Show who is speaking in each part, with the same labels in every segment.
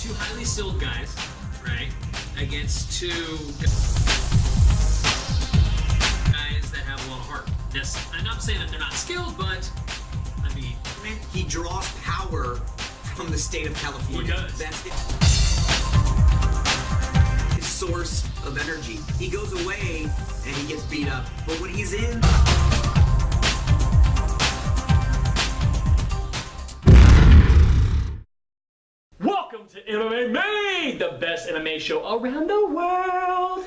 Speaker 1: two highly skilled guys, right, against two guys that have a lot of heart. This, I'm not saying that they're not skilled, but I mean,
Speaker 2: he draws power from the state of California.
Speaker 1: He does.
Speaker 2: That's his source of energy. He goes away and he gets beat up, but when he's in.
Speaker 1: Welcome to MMA MADE, the best MMA show around the world.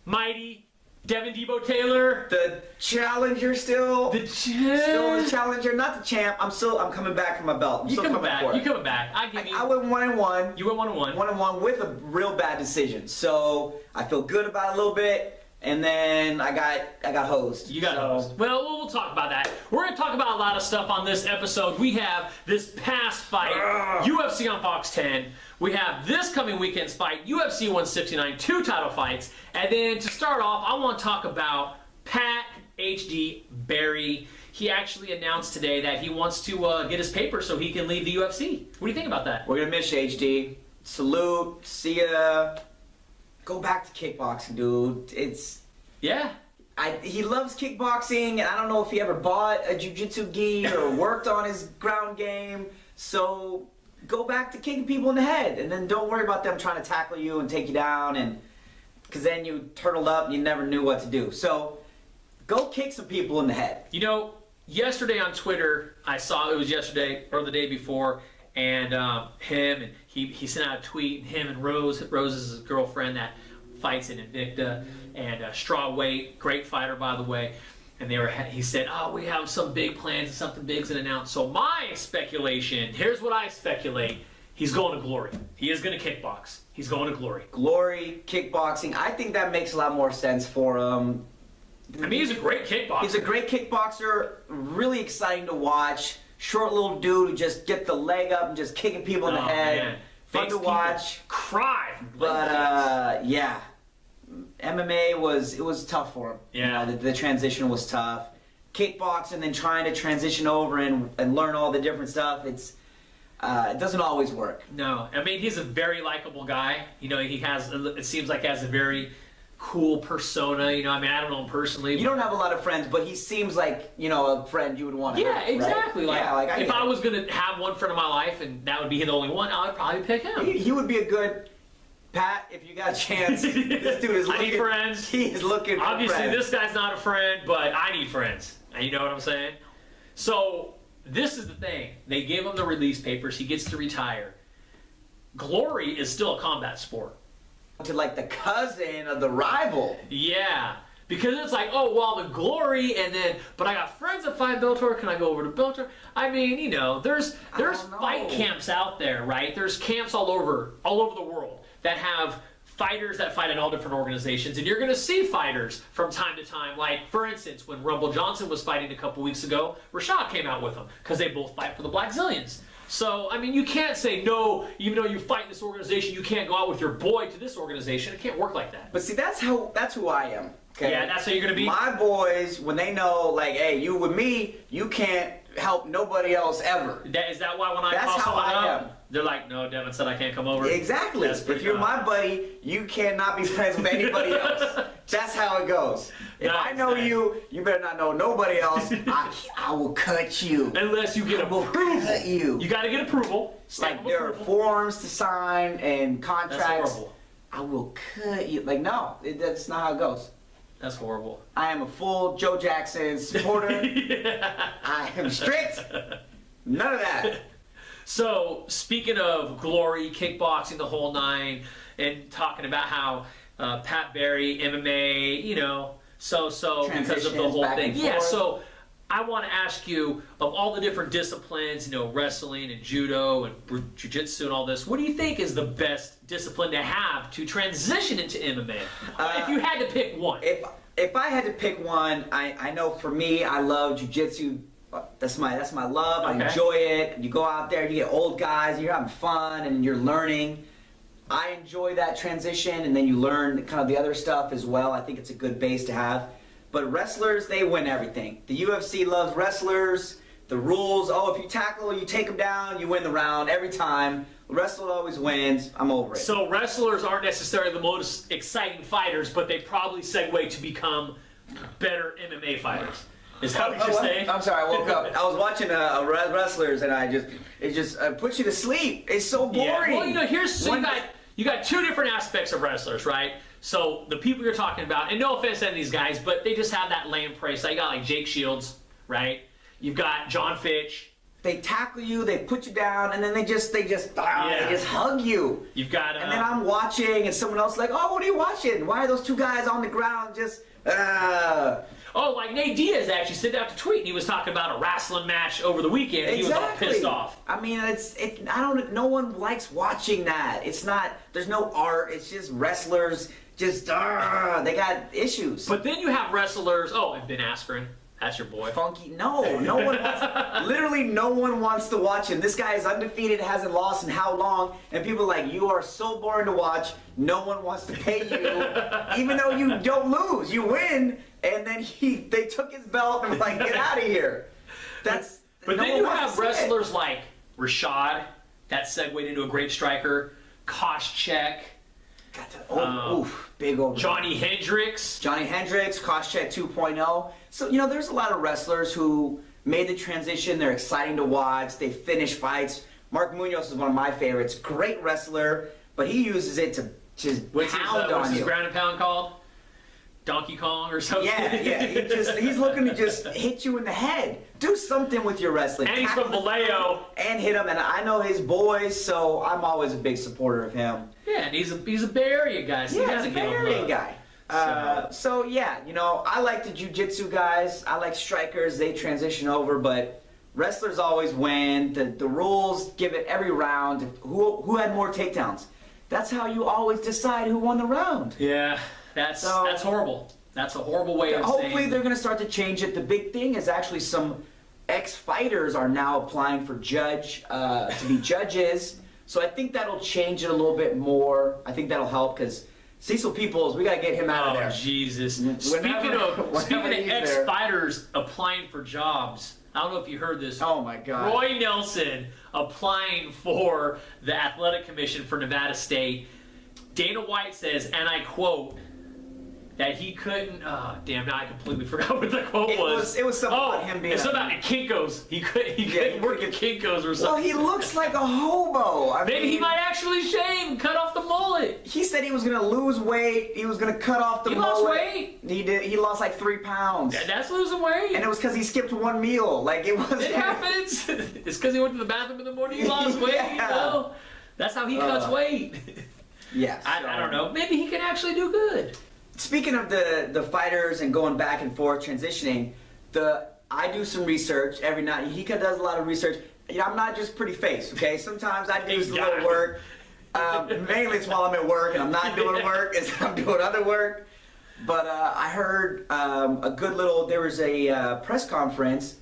Speaker 1: Mighty Devin Debo Taylor.
Speaker 3: The challenger still.
Speaker 1: The champ.
Speaker 3: Still the challenger, not the champ. I'm coming back for my belt.
Speaker 1: You coming back. You coming back.
Speaker 3: I went 1-1.
Speaker 1: You went 1-1.
Speaker 3: 1-1 with a real bad decision. So I feel good about it a little bit. And then I got hosed.
Speaker 1: You got hosed. Well, we'll talk about that. We're going to talk about a lot of stuff on this episode. We have this past fight, UFC on Fox 10. We have this coming weekend's fight, UFC 169, 2 title fights. And then to start off, I want to talk about Pat HD Barry. He actually announced today that he wants to get his paper so he can leave the UFC. What do you think about that?
Speaker 3: We're going to miss you, HD. Salute. See ya. Go back to kickboxing, dude. He loves kickboxing, and I don't know if he ever bought a jiu-jitsu gi or worked on his ground game. So go back to kicking people in the head, and then don't worry about them trying to tackle you and take you down, and because then you turtled up and you never knew what to do. So go kick some people in the head.
Speaker 1: You know, yesterday on Twitter, I saw, it was yesterday or the day before, and him, and he sent out a tweet, and him and Rose is his girlfriend that fights in Invicta, and straw weight, great fighter by the way, and he said, oh, we have some big plans and something big's gonna announce. So my speculation, here's what I speculate, he's going to Glory. He is gonna kickbox. He's going to Glory.
Speaker 3: Glory, kickboxing, I think that makes a lot more sense for him.
Speaker 1: I mean, he's a great kickboxer.
Speaker 3: He's a great kickboxer, really exciting to watch. Short little dude who just get the leg up and just kicking people in the head.
Speaker 1: Man.
Speaker 3: Fun to watch.
Speaker 1: Cry.
Speaker 3: But yeah, MMA was tough for him.
Speaker 1: Yeah.
Speaker 3: You know, the transition was tough. Kickboxing, then trying to transition over and learn all the different stuff. It doesn't always work.
Speaker 1: No, I mean, he's a very likable guy. You know, it seems like he has a very cool persona, you know, I mean, I don't know him personally.
Speaker 3: You don't have a lot of friends, but he seems like, you know, a friend you would want to have.
Speaker 1: Yeah, exactly.
Speaker 3: Right?
Speaker 1: Like, if I was going to have one friend in my life and that would be the only one, I would probably pick him.
Speaker 3: He would be a good, Pat, if you got a chance. This dude is looking.
Speaker 1: I need friends.
Speaker 3: He is looking for
Speaker 1: Obviously,
Speaker 3: friends.
Speaker 1: this guy's not a friend, but I need friends. You know what I'm saying? So, this is the thing. They gave him the release papers. He gets to retire. Glory is still a combat sport.
Speaker 3: To like the cousin of the rival.
Speaker 1: Yeah, because it's like, oh, well, I'm in Glory, and then, but I got friends that fight Bellator. Can I go over to Bellator? I mean, you know, there's fight camps out there, right? There's camps all over the world that have fighters that fight in all different organizations, and you're going to see fighters from time to time. Like, for instance, when Rumble Johnson was fighting a couple weeks ago, Rashad came out with him because they both fight for the Black Zillions. So, I mean, you can't say, no, even though you fight in this organization, you can't go out with your boy to this organization. It can't work like that.
Speaker 3: But see, that's who I am. Okay?
Speaker 1: Yeah, that's how you're going to be?
Speaker 3: My boys, when they know, like, hey, you with me, you can't help nobody else ever.
Speaker 1: Is that why when I
Speaker 3: that's
Speaker 1: call
Speaker 3: how
Speaker 1: someone
Speaker 3: I
Speaker 1: up,
Speaker 3: am.
Speaker 1: They're like, no, Devin said I can't come over?
Speaker 3: Exactly. If you're my buddy, you cannot be friends with anybody else. That's how it goes. If I know you, you better not know nobody else. I will cut you.
Speaker 1: Unless you get approval.
Speaker 3: Cut you.
Speaker 1: You got to get approval.
Speaker 3: Like there are forms to sign and contracts.
Speaker 1: That's horrible.
Speaker 3: I will cut you. Like no, that's not how it goes.
Speaker 1: That's horrible.
Speaker 3: I am a full Joe Jackson supporter.
Speaker 1: Yeah.
Speaker 3: I am strict. None of that.
Speaker 1: So, speaking of Glory, kickboxing, the whole nine, and talking about how Pat Barry, MMA, you know, so because of the whole thing. Yeah, so I want to ask you, of all the different disciplines, you know, wrestling and judo and jiu-jitsu and all this, what do you think is the best discipline to have to transition into MMA? If you had to pick one.
Speaker 3: If I had to pick one, I know for me, I love jiu-jitsu. That's my love.
Speaker 1: Okay.
Speaker 3: I enjoy it. You go out there, you get old guys, you're having fun, and you're learning. I enjoy that transition, and then you learn kind of the other stuff as well. I think it's a good base to have. But wrestlers, they win everything. The UFC loves wrestlers. the rules. Oh, if you tackle, you take him down, you win the round every time. The wrestler always wins. I'm over it.
Speaker 1: So wrestlers aren't necessarily the most exciting fighters, but they probably segue to become better MMA fighters. Is that what you're saying?
Speaker 3: I'm sorry, I woke up. I was watching wrestlers, and it just puts you to sleep. It's so boring.
Speaker 1: Yeah. Well, you know, you got two different aspects of wrestlers, right? So the people you're talking about, and no offense to any of these guys, but they just have that lame praise. You got like Jake Shields, right? You've got John Fitch.
Speaker 3: They tackle you, they put you down, and then they just hug you.
Speaker 1: You've got
Speaker 3: and then I'm watching, and someone else is like, oh, what are you watching? Why are those two guys on the ground just?
Speaker 1: Oh, like Nate Diaz actually sent out a tweet, and he was talking about a wrestling match over the weekend, and he was all pissed off.
Speaker 3: I mean, no one likes watching that. It's not. There's no art. It's just wrestlers. Just they got issues.
Speaker 1: But then you have wrestlers. Oh, and Ben Askren. That's your boy.
Speaker 3: Funky. No one wants, literally no one wants to watch him. This guy is undefeated, hasn't lost in how long, and people are like, you are so boring to watch, no one wants to pay you, even though you don't lose, you win, and then they took his belt and were like, get out of here.
Speaker 1: But then you have wrestlers like Rashad, that segued into a great striker, Koscheck,
Speaker 3: big old
Speaker 1: Johnny Hendricks,
Speaker 3: Koscheck 2.0. So, you know, there's a lot of wrestlers who made the transition. They're exciting to watch. They finish fights. Mark Munoz is one of my favorites. Great wrestler, but he uses it to just pound on you.
Speaker 1: What's his ground and pound called? Donkey Kong or something?
Speaker 3: Yeah. He's looking to just hit you in the head. Do something with your wrestling.
Speaker 1: And he's from Vallejo.
Speaker 3: And hit him. And I know his boys, so I'm always a big supporter of him.
Speaker 1: Yeah, and he's a Bay Area guy. So
Speaker 3: he's a Bay Area guy. So yeah, you know, I like the jiu-jitsu guys. I like strikers. They transition over, but wrestlers always win. The rules give it every round. Who had more takedowns? That's how you always decide who won the round.
Speaker 1: Yeah, that's horrible. That's a horrible way of saying.
Speaker 3: Hopefully they're going to start to change it. The big thing is actually some ex-fighters are now applying for to be judges. So I think that'll change it a little bit more. I think that'll help because Cecil Peoples, we got to get him out of there.
Speaker 1: Oh, Jesus. Speaking of ex-fighters applying for jobs, I don't know if you heard this.
Speaker 3: Oh, my God.
Speaker 1: Roy Nelson applying for the Athletic Commission for Nevada State. Dana White says, and I quote, that he couldn't. Damn! Now I completely forgot what the quote was.
Speaker 3: It was something about him being.
Speaker 1: It's something about Kinko's. He couldn't work at Kinko's or something.
Speaker 3: Well, he looks like a hobo.
Speaker 1: Maybe he might actually shave and cut off the mullet.
Speaker 3: He said he was gonna lose weight. He was gonna cut off the mullet.
Speaker 1: He lost weight.
Speaker 3: He did. He lost like 3 pounds.
Speaker 1: That's losing weight.
Speaker 3: And it was because he skipped one meal. Like it was.
Speaker 1: It happens. It's because he went to the bathroom in the morning. He lost weight.
Speaker 3: Yeah.
Speaker 1: You know? That's how he cuts weight.
Speaker 3: Yeah.
Speaker 1: I don't know. Maybe he can actually do good.
Speaker 3: Speaking of the fighters and going back and forth, transitioning, I do some research every night. He does a lot of research. You know, I'm not just pretty face, okay? Sometimes I do a little work. Mainly it's while I'm at work and I'm not doing work. I'm doing other work. But I heard there was a press conference.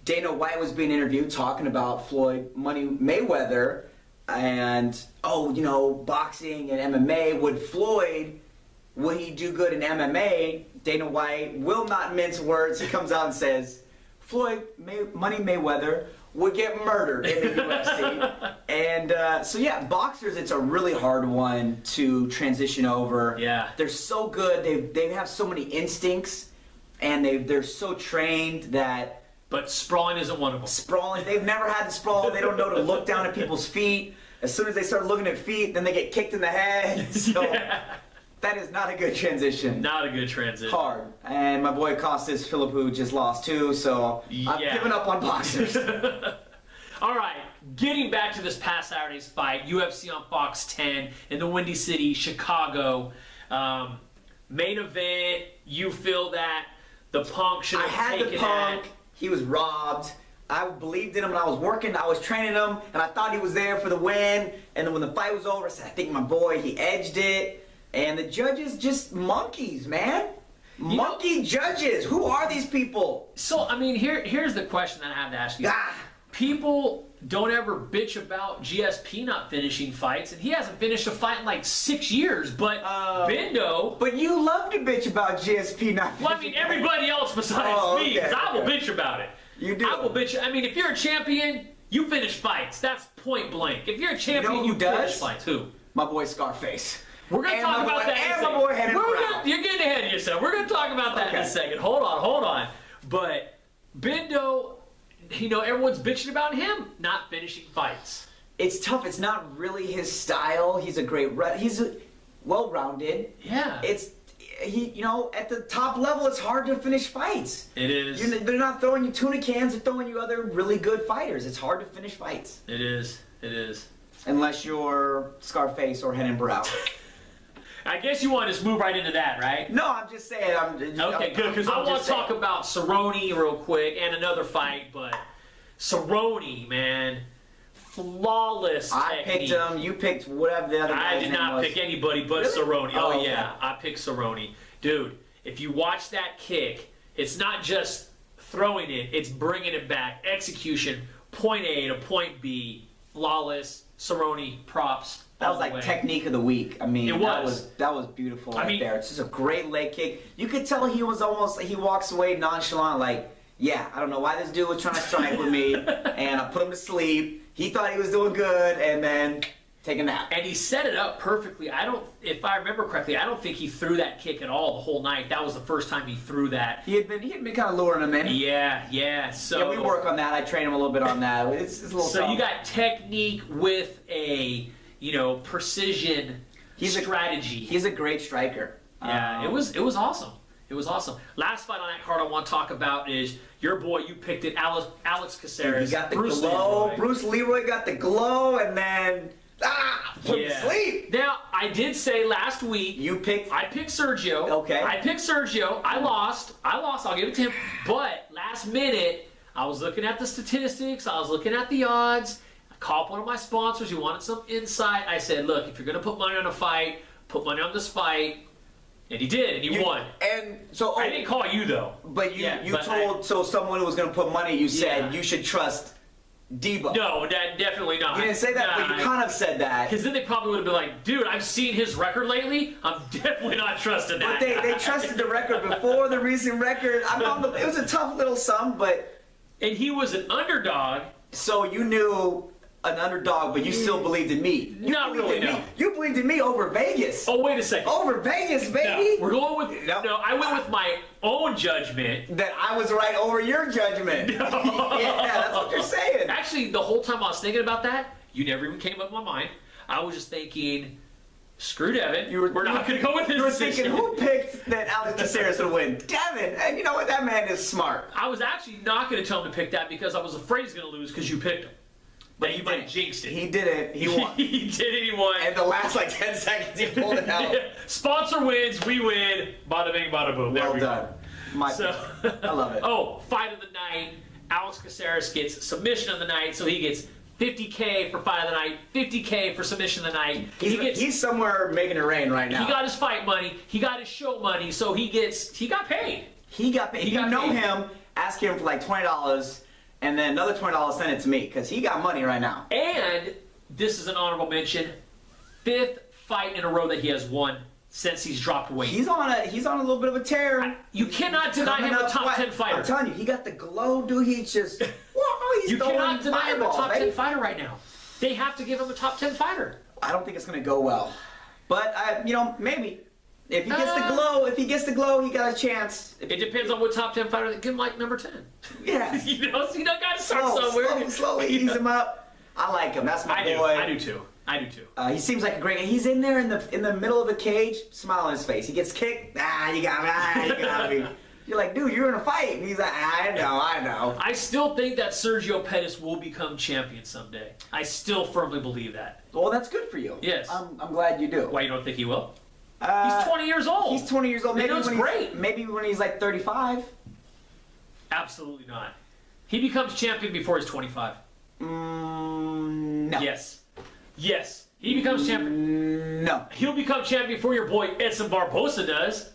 Speaker 3: Dana White was being interviewed talking about Floyd Money Mayweather and, boxing and MMA. Would he do good in MMA? Dana White will not mince words. He comes out and says, Money Mayweather would get murdered in the UFC. And boxers, it's a really hard one to transition over.
Speaker 1: Yeah.
Speaker 3: They're so good. They have so many instincts, and they're so trained that.
Speaker 1: But sprawling isn't one of them.
Speaker 3: Sprawling, they've never had to sprawl. They don't know to look down at people's feet. As soon as they start looking at feet, then they get kicked in the head. So. Yeah. That is not a good transition.
Speaker 1: Not a good transition.
Speaker 3: Hard. And my boy Costas Philippou just lost too, so I've given up on boxers.
Speaker 1: All right, getting back to this past Saturday's fight, UFC on Fox 10 in the Windy City, Chicago. Main event, you feel that the Punk should have taken
Speaker 3: I had the Punk. He was robbed. I believed in him when I was working. I was training him, and I thought he was there for the win. And then when the fight was over, I said, I think my boy, he edged it. And the judges just monkeys, man. Monkey judges. Who are these people?
Speaker 1: So, I mean, here's the question that I have to ask you. People don't ever bitch about GSP not finishing fights, and he hasn't finished a fight in like 6 years, but Bendo...
Speaker 3: But you love to bitch about GSP not finishing
Speaker 1: Well, I mean, everybody else besides me, because I will bitch about it.
Speaker 3: You do.
Speaker 1: I will bitch. I mean, if you're a champion, you finish fights. That's point blank. If you're a champion, you finish fights. Who?
Speaker 3: My boy Scarface.
Speaker 1: We're going to talk about that in a second.
Speaker 3: My boy Henry Brown.
Speaker 1: You're getting ahead of yourself. We're going to talk about that in a second. Hold on. But Bendo, everyone's bitching about him not finishing fights.
Speaker 3: It's tough. It's not really his style. He's a great he's well-rounded.
Speaker 1: Yeah.
Speaker 3: At the top level, it's hard to finish fights.
Speaker 1: It is.
Speaker 3: They're not throwing you tuna cans. They're throwing you other really good fighters. It's hard to finish fights.
Speaker 1: It is.
Speaker 3: Unless you're Scarface or Henry Brown.
Speaker 1: I guess you want to just move right into that, right?
Speaker 3: No, I'm just saying.
Speaker 1: Okay, good, because I want to talk about Cerrone real quick and another fight, but Cerrone, man, flawless technique.
Speaker 3: I picked him. You picked whatever the other guy was.
Speaker 1: I did not pick anybody but Cerrone.
Speaker 3: Oh,
Speaker 1: okay. Yeah, I picked Cerrone. Dude, if you watch that kick, it's not just throwing it, it's bringing it back. Execution, point A to point B, flawless. Cerrone, props.
Speaker 3: That was like technique of the week. I mean, that was beautiful right there. It's just a great leg kick. You could tell he was almost like he walks away nonchalant, like, yeah, I don't know why this dude was trying to strike with me, and I put him to sleep. He thought he was doing good, and then take a nap.
Speaker 1: And he set it up perfectly. If I remember correctly, I don't think he threw that kick at all the whole night. That was the first time he threw that.
Speaker 3: He had been kind of luring him in.
Speaker 1: Yeah. So
Speaker 3: we work on that. I train him a little bit on that. It's a little.
Speaker 1: So you got technique with a precision strategy.
Speaker 3: He's a great striker.
Speaker 1: Yeah, it was awesome. It was awesome. Last fight on that card I want to talk about is your boy. You picked it, Alex Caceres.
Speaker 3: He got the glow.
Speaker 1: Leroy.
Speaker 3: Bruce Leroy got the glow, and then put him to sleep.
Speaker 1: Now I did say last week I picked Sergio.
Speaker 3: Okay.
Speaker 1: I picked Sergio. I lost. I'll give it to him. But last minute, I was looking at the statistics. I was looking at the odds. Called one of my sponsors. He wanted some insight. I said, look, if you're going to put money on a fight, put money on this fight. And he did, and he won.
Speaker 3: And so
Speaker 1: I didn't call you, though.
Speaker 3: But you told someone who was going to put money, you said you should trust Debo.
Speaker 1: No, definitely not.
Speaker 3: You didn't say that, but you kind of said that.
Speaker 1: Because then they probably would have been like, dude, I've seen his record lately. I'm definitely not trusting that.
Speaker 3: But they trusted the record before the recent record. It was a tough little sum, but...
Speaker 1: And he was an underdog.
Speaker 3: So you knew... an underdog, but you still believed in me.
Speaker 1: Not really, no.
Speaker 3: You believed in me over Vegas.
Speaker 1: Oh, wait a second.
Speaker 3: Over Vegas, baby.
Speaker 1: No, we're going with... No, I went with my own judgment.
Speaker 3: That I was right over your judgment.
Speaker 1: No.
Speaker 3: Yeah, that's what you're saying.
Speaker 1: Actually, the whole time I was thinking about that, you never even came up in my mind. I was just thinking, screw Devin. We're not going to go with his decision.
Speaker 3: You were thinking, who picked that Alex Caceres would win? Devin. And you know what? That man is smart.
Speaker 1: I was actually not going to tell him to pick that because I was afraid he's going to lose because you picked him. But he might have jinxed it.
Speaker 3: He did it. He won.
Speaker 1: He did it. He won.
Speaker 3: And the last 10 seconds, he pulled it out.
Speaker 1: Sponsor wins. We win. Bada bing, bada boom. There we
Speaker 3: go. I love it.
Speaker 1: Oh, fight of the night. Alex Caceres gets submission of the night, so he gets $50K for fight of the night, $50K for submission of the night.
Speaker 3: He's somewhere making it rain right now.
Speaker 1: He got his fight money. He got his show money, so he got paid.
Speaker 3: He got paid. If you know him, ask him for $20. And then another $20 send it to me, because he got money right now.
Speaker 1: And this is an honorable mention. 5th fight in a row that he has won since he's dropped weight.
Speaker 3: He's on a little bit of a tear.
Speaker 1: You cannot deny him a top 10 fighter.
Speaker 3: I'm telling you, he got the glow, dude. He's just
Speaker 1: you cannot deny him a top 10 fighter right now. They have to give him a top 10 fighter.
Speaker 3: I don't think it's gonna go well. But maybe. If he gets the glow, he got a chance.
Speaker 1: It depends on what top 10 fighter they give him, like number 10.
Speaker 3: Yeah.
Speaker 1: you got to start somewhere.
Speaker 3: Slowly ease him up. I like him. That's my boy.
Speaker 1: I do too.
Speaker 3: He seems like a great guy. He's in there in the middle of the cage, smile on his face. He gets kicked. You got me. You're like, dude, you're in a fight. And he's like, I know.
Speaker 1: I still think that Sergio Pettis will become champion someday. I still firmly believe that.
Speaker 3: Well, that's good for you.
Speaker 1: Yes.
Speaker 3: I'm glad you do.
Speaker 1: Why, you don't think he will? He's 20 years old.
Speaker 3: He's 20 years old.
Speaker 1: Maybe great.
Speaker 3: Maybe when he's like 35.
Speaker 1: Absolutely not. He becomes champion before he's 25.
Speaker 3: No.
Speaker 1: Yes. He becomes champion.
Speaker 3: No.
Speaker 1: He'll become champion before your boy Edson Barbosa does.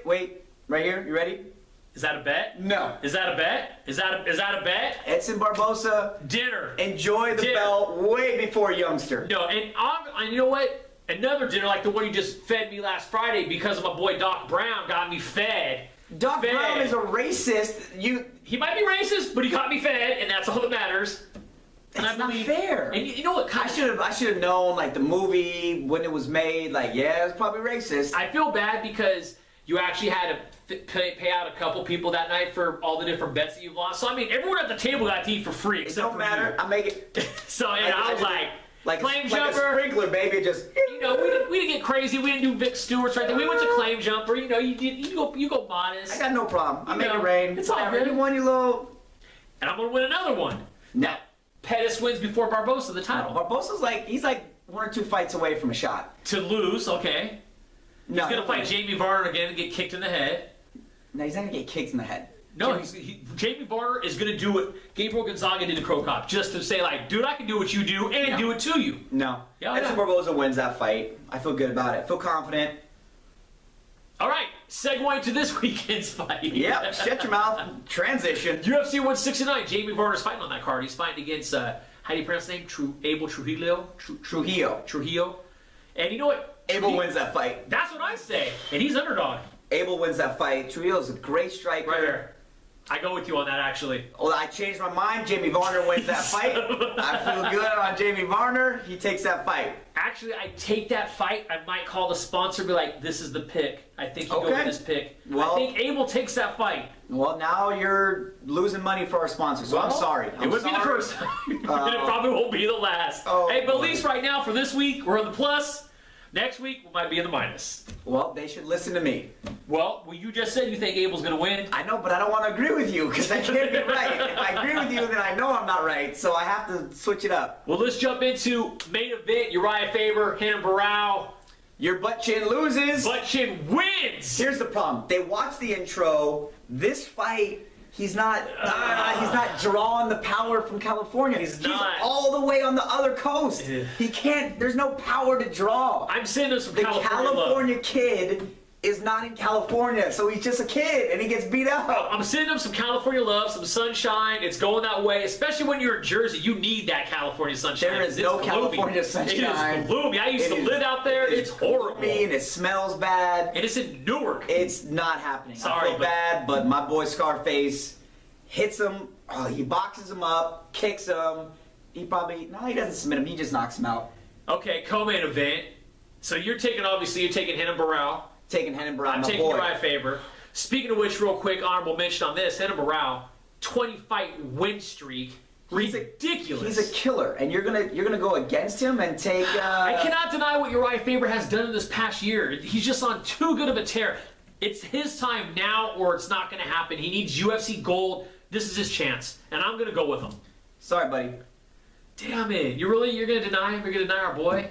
Speaker 3: Wait. Right here. You ready?
Speaker 1: Is that a bet?
Speaker 3: No.
Speaker 1: Is that a bet? Is that a bet?
Speaker 3: Edson Barbosa.
Speaker 1: Dinner.
Speaker 3: Enjoy the belt way before youngster.
Speaker 1: No, and you know what? Another dinner like the one you just fed me last Friday because of my boy Doc Brown got me fed.
Speaker 3: Doc
Speaker 1: fed.
Speaker 3: Brown is a racist.
Speaker 1: He might be racist, but he got me fed, and that's all that matters. And
Speaker 3: It's not fair.
Speaker 1: And you know what?
Speaker 3: I should have known, like, the movie when it was made. Like, yeah, it's probably racist.
Speaker 1: I feel bad because you actually had to pay out a couple people that night for all the different bets that you've lost. So I mean, everyone at the table got to eat for free
Speaker 3: It
Speaker 1: except
Speaker 3: don't
Speaker 1: for
Speaker 3: matter.
Speaker 1: you.
Speaker 3: I make it
Speaker 1: So and I was like claim
Speaker 3: like
Speaker 1: jumper.
Speaker 3: a sprinkler, baby. It just
Speaker 1: You know, we didn't get crazy. We didn't do Vic Stewart's right there. We went to claim jumper. You know, you go modest.
Speaker 3: I got no problem. I
Speaker 1: You
Speaker 3: make
Speaker 1: know,
Speaker 3: it rain.
Speaker 1: it's all
Speaker 3: Whatever.
Speaker 1: good.
Speaker 3: You won your little.
Speaker 1: And I'm gonna win another one.
Speaker 3: No.
Speaker 1: Pettis wins before Barbosa the title.
Speaker 3: Barbosa's he's like 1 or 2 fights away from a shot.
Speaker 1: To lose, okay.
Speaker 3: No,
Speaker 1: He's gonna fight Jamie Varner again and get kicked in the head.
Speaker 3: No, he's not gonna get kicked in the head.
Speaker 1: No, Jamie Varner is gonna do what Gabriel Gonzaga did to Crow Cop, just to say like, dude, I can do what you do and do it to you.
Speaker 3: No.
Speaker 1: Yeah,
Speaker 3: Edson
Speaker 1: yeah.
Speaker 3: Barbosa wins that fight. I feel good about it. Feel confident.
Speaker 1: All right, segue to this weekend's fight.
Speaker 3: Yep. Shut your mouth. Transition.
Speaker 1: UFC 169. Jamie Varner's fighting on that card. He's fighting against how do you pronounce his name? Abel Trujillo.
Speaker 3: Trujillo.
Speaker 1: And you know what?
Speaker 3: Abel wins that fight.
Speaker 1: That's what I say. And he's underdog.
Speaker 3: Abel wins that fight. Trujillo's a great striker.
Speaker 1: Right here. I go with you on that, actually.
Speaker 3: Well, I changed my mind. Jamie Varner wins that fight. I feel good on Jamie Varner. He takes that fight.
Speaker 1: Actually, I take that fight. I might call the sponsor, be like, this is the pick. I think you go with this pick.
Speaker 3: Well,
Speaker 1: I think Abel takes that fight.
Speaker 3: Well, now you're losing money for our sponsor, so I'm sorry.
Speaker 1: It would be the first time. And it probably won't be the last.
Speaker 3: Oh,
Speaker 1: hey, but at
Speaker 3: boy.
Speaker 1: least right now, for this week, we're in the plus. Next week, we might be in the minus.
Speaker 3: Well, they should listen to me.
Speaker 1: Well, you just said you think Abel's going to win.
Speaker 3: I know, but I don't want to agree with you because I can't be right. If I agree with you, then I know I'm not right, so I have to switch it up.
Speaker 1: Well, let's jump into main event. Uriah Faber, Renan Barão.
Speaker 3: Your butt chin loses.
Speaker 1: Butt chin wins.
Speaker 3: Here's the problem. They watch the intro. This fight, he's not drawing the power from California.
Speaker 1: He's not.
Speaker 3: all the way on the other coast.
Speaker 1: Yeah.
Speaker 3: He can't. There's no power to draw.
Speaker 1: I'm sending some
Speaker 3: The
Speaker 1: California love.
Speaker 3: kid is not in California, so he's just a kid and he gets beat up.
Speaker 1: I'm sending him some California love, some sunshine. It's going that way, especially when you're in Jersey. You need that California sunshine.
Speaker 3: There is
Speaker 1: It's
Speaker 3: no
Speaker 1: gloomy.
Speaker 3: California sunshine.
Speaker 1: It is gloomy. I used
Speaker 3: It
Speaker 1: to
Speaker 3: is-
Speaker 1: live out there. It's horrible.
Speaker 3: gloomy and it smells bad.
Speaker 1: And it's in Newark.
Speaker 3: It's not happening. I
Speaker 1: Sorry,
Speaker 3: feel
Speaker 1: but-
Speaker 3: bad, but my boy Scarface hits him. Oh, he boxes him up, kicks him. He doesn't submit him. He just knocks him out.
Speaker 1: Okay, co-main event. So you're taking Renan Barão.
Speaker 3: Taking Renan Barão,
Speaker 1: I'm
Speaker 3: my
Speaker 1: taking
Speaker 3: boy.
Speaker 1: Uriah Faber. Speaking of which, real quick, honorable mention on this: Renan Barão, 20-fight win streak. Ridiculous.
Speaker 3: He's a killer, and you're gonna go against him and take.
Speaker 1: I cannot deny what Uriah Faber has done in this past year. He's just on too good of a tear. It's his time now, or it's not going to happen. He needs UFC gold. This is his chance, and I'm going to go with him.
Speaker 3: Sorry, buddy.
Speaker 1: Damn it! You're going to deny him? You're going to deny our boy?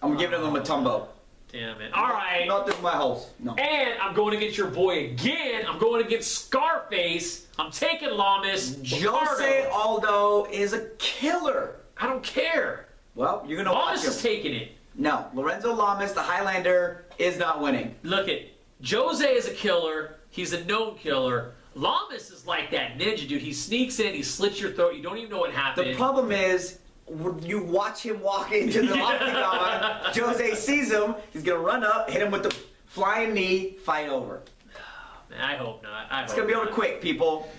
Speaker 3: I'm giving him a tumbo.
Speaker 1: Damn it! All right.
Speaker 3: Not this my house. No.
Speaker 1: And I'm going against your boy again. I'm going against Scarface. I'm taking Lamas.
Speaker 3: Jose Aldo is a killer.
Speaker 1: I don't care.
Speaker 3: Well, you're gonna watch
Speaker 1: Lamas
Speaker 3: him.
Speaker 1: is taking it.
Speaker 3: No, Lorenzo Lamas, the Highlander, is not winning.
Speaker 1: Look at Jose is a killer. He's a known killer. Lamas is like that ninja dude. He sneaks in. He slits your throat. You don't even know what happened.
Speaker 3: The problem is, when you watch him walk into the octagon, Jose sees him, he's gonna run up, hit him with the flying knee, fight over.
Speaker 1: Man, I hope not.
Speaker 3: It's gonna be over quick, people.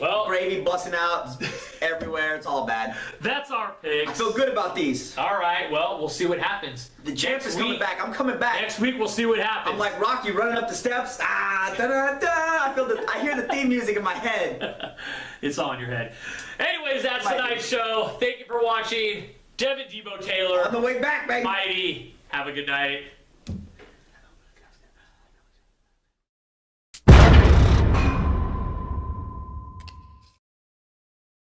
Speaker 1: Well,
Speaker 3: Gravy busting out everywhere, it's all bad.
Speaker 1: that's our picks.
Speaker 3: I feel good about these.
Speaker 1: All right. Well, we'll see what happens.
Speaker 3: The champ is
Speaker 1: Next
Speaker 3: coming
Speaker 1: week-
Speaker 3: back. I'm coming back.
Speaker 1: Next week we'll see what happens.
Speaker 3: I'm like Rocky running up the steps. Ah, da da da. I hear the theme music in my head.
Speaker 1: It's on your head. Anyways, that's
Speaker 3: Mighty.
Speaker 1: tonight's show. Thank you for watching. Devin Debo Taylor.
Speaker 3: On the way back, baby.
Speaker 1: Mighty. Have a good night.